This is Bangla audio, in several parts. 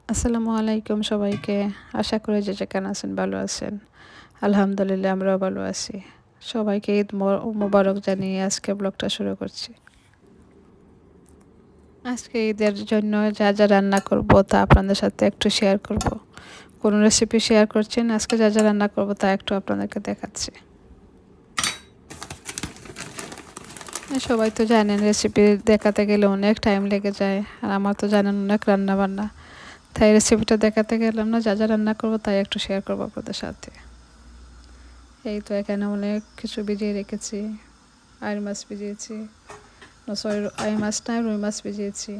আসসালামু আলাইকুম সবাইকে। আশা করি যে যেখানে আছেন ভালো আছেন। আলহামদুলিল্লাহ আমরাও ভালো আছি। সবাইকে ঈদ মোবারক জানিয়ে আজকে ব্লগটা শুরু করছি। আজকে ঈদের জন্য যা যা রান্না করব তা আপনাদের সাথে একটু শেয়ার করব। কোনো রেসিপি শেয়ার করছি না, আজকে যা যা রান্না করব তা একটু আপনাদেরকে দেখাচ্ছি। সবাই তো জানেন রেসিপি দেখাতে গেলে অনেক টাইম লেগে যায়, আর আমার তো জানেন অনেক রান্না বান্না, তাই রেসিপিটা দেখাতে গেলাম না। যা যা রান্না করব তাই একটু শেয়ার করব আপনাদের সাথে। এই তো এখানে অনেক কিছু ভিজিয়ে রেখেছি। আইড় মাছ ভিজিয়েছি, সরি আইড় মাছ না, রুই মাছ ভিজিয়েছি,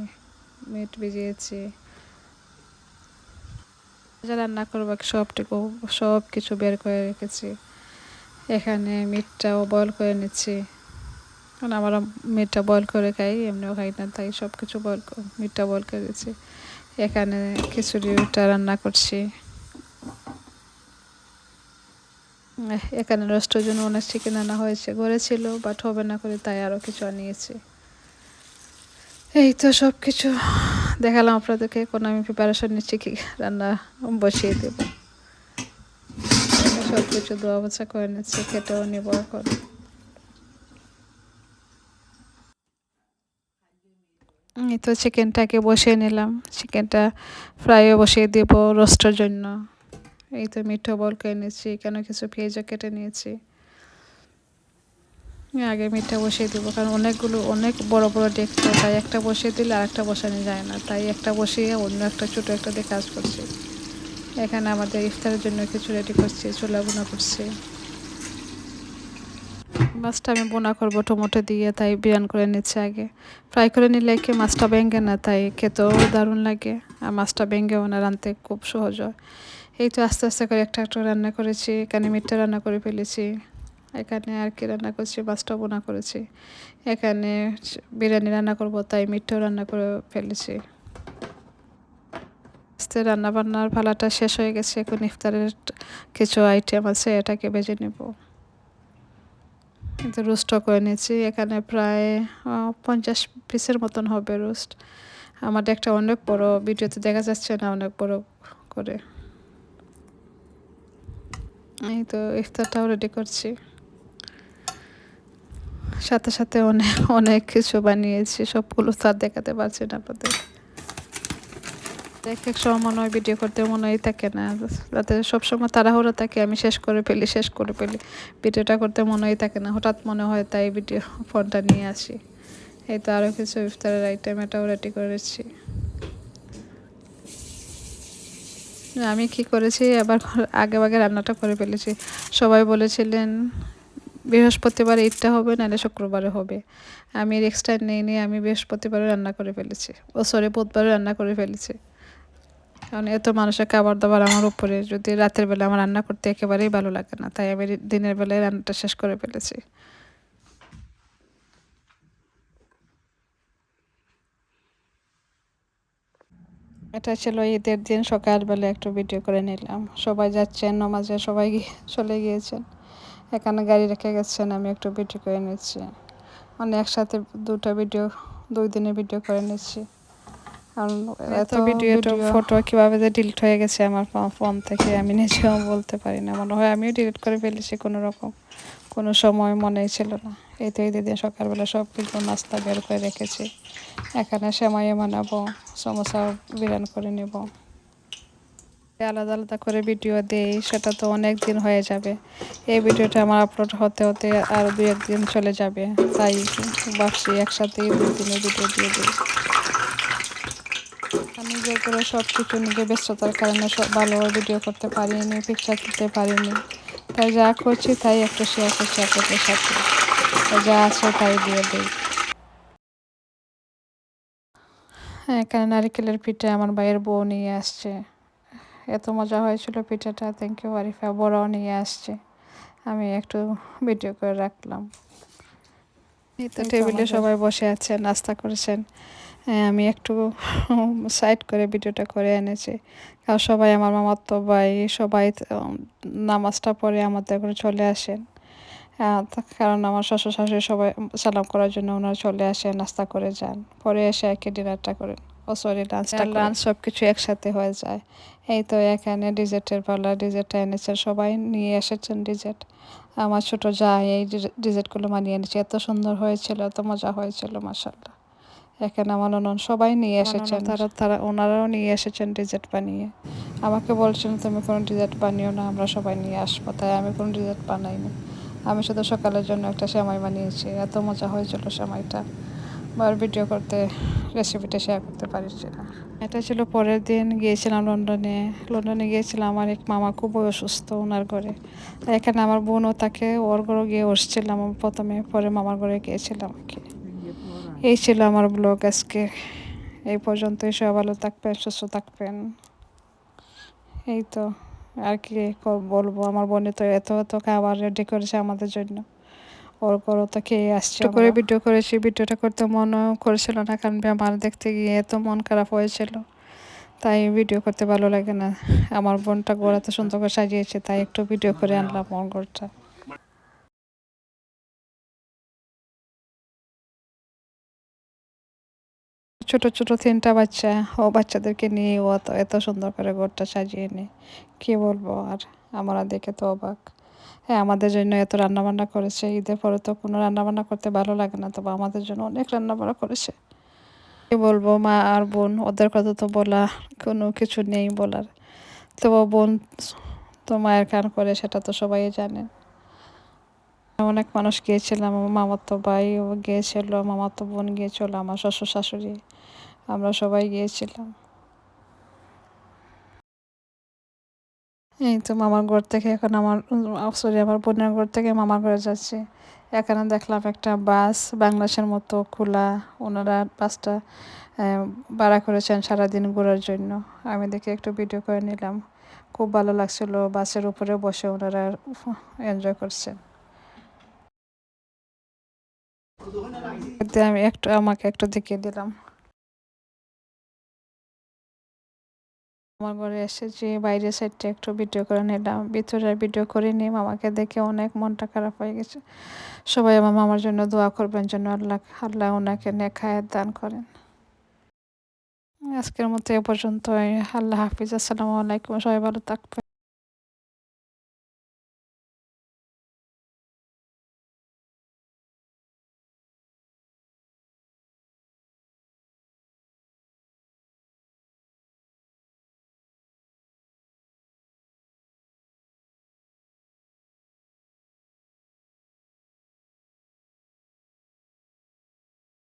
মিট ভিজিয়েছি। যা রান্না করবো সবটুকু সব কিছু বের করে রেখেছি। এখানে মিটটাও বয়েল করে নিচ্ছি, কারণ আমরা মিটটা বয়েল করে খাই, এমনিও খাই না, তাই সব কিছু মিটটা বয়েল করে দিচ্ছি। এখানে খিচুড়িটা রান্না করছি। এখানে রোস্টের জন্য অনেক চিকেন আনা হয়েছে, ঘরে ছিল বাট হবে না করে তাই আরও কিছু আনিয়েছি। এই তো সব কিছু দেখালাম আপনাদেরকে। এখন আমি প্রিপারেশন নিচ্ছি কি রান্না বসিয়ে দেব। সব কিছু ধোয়া মোছা করে নিচ্ছি, কেটেও নিব এখন। এই তো চিকেনটাকে বসিয়ে নিলাম, চিকেনটা ফ্রাইও বসিয়ে দেব রোস্টের জন্য। এই তো মিঠো বল করে নিচ্ছি, এখানে কিছু পেঁয়াজও কেটে নিয়েছি। আগে মিটটা বসিয়ে দেবো, কারণ অনেক বড় বড় ডেকচি, তাই একটা বসিয়ে দিলে আর একটা বসানো যায় না, তাই একটা বসিয়ে অন্য একটা ছোটো একটা দিয়ে কাজ করছি। এখানে আমাদের ইফতারের জন্য কিছু রেডি করছি, ছোলা বোনা করছি। মাছটা আমি বোনা করবো টমেটো দিয়ে, তাই বিরান করে নিচ্ছে আগে। ফ্রাই করে নিলে কি মাছটা ভেঙে না, তাই খেতেও দারুণ লাগে, আর মাছটা ভেঙেও না, রাঁধতে খুব সহজ হয়। এই তো আস্তে আস্তে করে একটা একটা রান্না করেছি। এখানে মিটটা রান্না করে ফেলেছি, এখানে আর কি রান্না করছি, মাছটা বোনা করেছি। এখানে বিরিয়ানি রান্না করব, তাই মিটটাও রান্না করে ফেলেছি। আস্তে রান্না বান্নার পালাটা শেষ হয়ে গেছে, এখন ইফতারের কিছু আইটেম আছে, এটাকে ভেজে নেব। কিন্তু রোস্টও করে নিয়েছি, এখানে প্রায় 50 পিসের মতন হবে রোস্ট। আমার একটা অনেক বড়, ভিডিওতে দেখা যাচ্ছে না অনেক বড় করে। এই তো ইফতারটাও রেডি করছি, সাথে সাথে অনেক অনেক কিছু বানিয়েছি, সবগুলো তো আর দেখাতে পারছি না আপনাদের। এক এক সময় মনে হয় ভিডিও করতে মনে হয় থাকে না, রাতে সবসময় তাড়াহুড়ো থাকে, আমি শেষ করে ফেলি, ভিডিওটা করতে মনে হয় থাকে না, হঠাৎ মনে হয় তাই ভিডিও ফোনটা নিয়ে আসি। এই তো আরও কিছু ইফতারের আইটেম, এটাও রেডি করেছি। আমি কি করেছি আবার, আগে আগে রান্নাটা করে ফেলেছি। সবাই বলেছিলেন বৃহস্পতিবার ঈদটা হবে, নাহলে শুক্রবারে হবে। আমি রিস্কটা নিয়ে আমি বৃহস্পতিবারে রান্না করে ফেলেছি, বুধবারে রান্না করে ফেলেছি। কারণ এত মানুষের খাবার দাবার আমার উপরে, যদি রাতের বেলা আমার রান্না করতে একেবারেই ভালো লাগে না, তাই আমি দিনের বেলায় রান্নাটা শেষ করে ফেলেছি। এটা ছিল ঈদের দিন সকালবেলা একটু ভিডিও করে নিলাম। সবাই যাচ্ছেন নামাজে, সবাই চলে গিয়েছেন, এখানে গাড়ি রেখে গেছেন, আমি একটু ভিডিও করে নিচ্ছি। মানে একসাথে দুটো ভিডিও, 2 দিনের ভিডিও করে নিচ্ছি। কারণ এত ভিডিওটা ফটো কীভাবে যে ডিলিট হয়ে গেছে আমার ফোন থেকে, আমি নিজেও বলতে পারি না, মনে হয় আমিও ডিলিট করে ফেলেছি কোনো রকম, কোনো সময় মনেই ছিল না। এই তো ঈদের দিন সকালবেলা সব কিছু নাস্তা বের করে রেখেছি। এখানে সেমাই বানাবো, সমোসা বিরান করে নেব। আলাদা আলাদা করে ভিডিও দেই, সেটা তো অনেক দিন হয়ে যাবে। এই ভিডিওটা আমার আপলোড হতে হতে আর 2-1 দিন চলে যাবে, তাই ভাবছি একসাথেই 2 দিনের ভিডিও দিয়ে দিই। আমি যে করে সব কিছু নিজে ব্যস্ততার কারণে সব ভালোভাবে ভিডিও করতে পারিনি, পিকচার তুলতে পারিনি, তাই যা করছি তাই একটু শেয়ার করছি আপনাদের সাথে, যা আছে তাই দিয়ে দিই। হ্যাঁ, এখানে নারিকেলের পিঠে আমার ভাইয়ের বউ নিয়ে আসছে, এত মজা হয়েছিল পিঠাটা, থ্যাংক ইউ আরিফা, বড়াও নিয়ে আসছে, আমি একটু ভিডিও করে রাখলাম। এই তো টেবিলে সবাই বসে আছেন, নাস্তা করেছেন, আমি একটু সাইড করে ভিডিওটা করে এনেছি। কারণ সবাই আমার মামাতো ভাই সবাই নামাজটা পড়ে আমাদের ঘরে চলে আসেন, কারণ আমার শ্বশুর শাশুড়ি সবাই সালাম করার জন্য ওনারা চলে আসেন, নাস্তা করে যান, পরে এসে একে ডিনারটা করেন। ও সরি লাঞ্চ সব কিছু একসাথে হয়ে যায়। এই তো এখানে ডিজেটের পালা, ডিজেটটা এনেছে, সবাই নিয়ে এসেছেন ডিজেট। আমার ছোট যা এই ডিজেটগুলো মানিয়ে এনেছে, এত সুন্দর হয়েছিল, এত মজা হয়েছিল মাশাআল্লাহ। এখানে আমার ননদ সবাই নিয়ে এসেছেন, তারা ওনারাও নিয়ে এসেছেন ডিজেট বানিয়ে। আমাকে বলছেন তুমি কোনো ডিজেট বানিও না, আমরা সবাই নিয়ে আসবো, তাই আমি কোনো ডিজেট বানাইনি। আমি শুধু সকালের জন্য একটা সেমাই বানিয়েছি, এত মজা হয়েছিল সেমাইটা, আর ভিডিও করতে রেসিপিটা শেয়ার করতে পারছি না। এটা ছিল পরের দিন, গিয়েছিলাম লন্ডনে। লন্ডনে গিয়েছিলাম, আমার এক মামা খুবই অসুস্থ, ওনার ঘরে। এখানে আমার বোনও থাকে, ওর ঘরে গিয়ে বসছিলাম প্রথমে, পরে মামার ঘরে গিয়েছিলাম আর কি। এই ছিল আমার ব্লগ আজকে, এই পর্যন্তই। সবাই ভালো থাকবেন, সুস্থ থাকবেন। এই তো আর কি বলবো, আমার বোনে তো এত এত খাবার রেডি করেছে আমাদের জন্য, ওর করো তো খেয়ে আসছে। করে ভিডিও করেছি, ভিডিওটা করতে মনও করেছিল না, কারণ আমার দেখতে গিয়ে এত মন খারাপ হয়েছিল, তাই ভিডিও করতে ভালো লাগে না। আমার বোনটা ঘর এত সুন্দর করে সাজিয়েছে, তাই একটু ভিডিও করে আনলাম ওর ঘরটা। ছোট ছোট 3টা বাচ্চা, ও বাচ্চাদেরকে নিয়ে ও তো এত সুন্দর করে ঘরটা সাজিয়ে নেয়, কি বলবো আর, আমরা দেখে তো অবাক। হ্যাঁ, আমাদের জন্য এত রান্নাবান্না করেছে, ঈদের পরে তো কোনো রান্নাবান্না করতে ভালো লাগে না, তবে আমাদের জন্য অনেক রান্নাবান্না করেছে। কি বলবো, মা আর বোন, ওদের কথা তো বলা কোনো কিছু নেই বলার। তো বোন তো মায়ের কান করে, সেটা তো সবাই জানেন। অনেক মানুষ গিয়েছিলাম, আমার মামাতো ভাই ও গিয়েছিল, মামাতো বোন গিয়েছিল, আমার শ্বশুর শাশুড়ি, আমরা সবাই গিয়েছিলাম। এই তো মামার ঘর থেকে এখন আমার বোনের ঘর থেকে মামার ঘরে যাচ্ছি। এখানে দেখলাম একটা বাস, বাংলাদেশের মতো খোলা, ওনারা বাসটা ভাড়া করেছেন সারাদিন ঘোরার জন্য। আমি দেখে একটু ভিডিও করে নিলাম, খুব ভালো লাগছিল, বাসের উপরে বসে ওনারা এনজয় করছেন। আমাকে একটু দেখিয়ে দিলাম। আমার ঘরে এসেছি, বাইরের সাইডটা একটু ভিডিও করে নিলাম, ভিতরে ভিডিও করে নিয়ে মামাকে দেখে অনেক মনটা খারাপ হয়ে গেছে। সবাই আমার মামার জন্য দোয়া করবেন, যেন আল্লাহ আল্লাহ ওনাকে নেক হায়াত দান করেন। আজকের মতো এ পর্যন্তই। আল্লাহ হাফিজ, আসসালামু আলাইকুম, সবাই ভালো থাকবেন।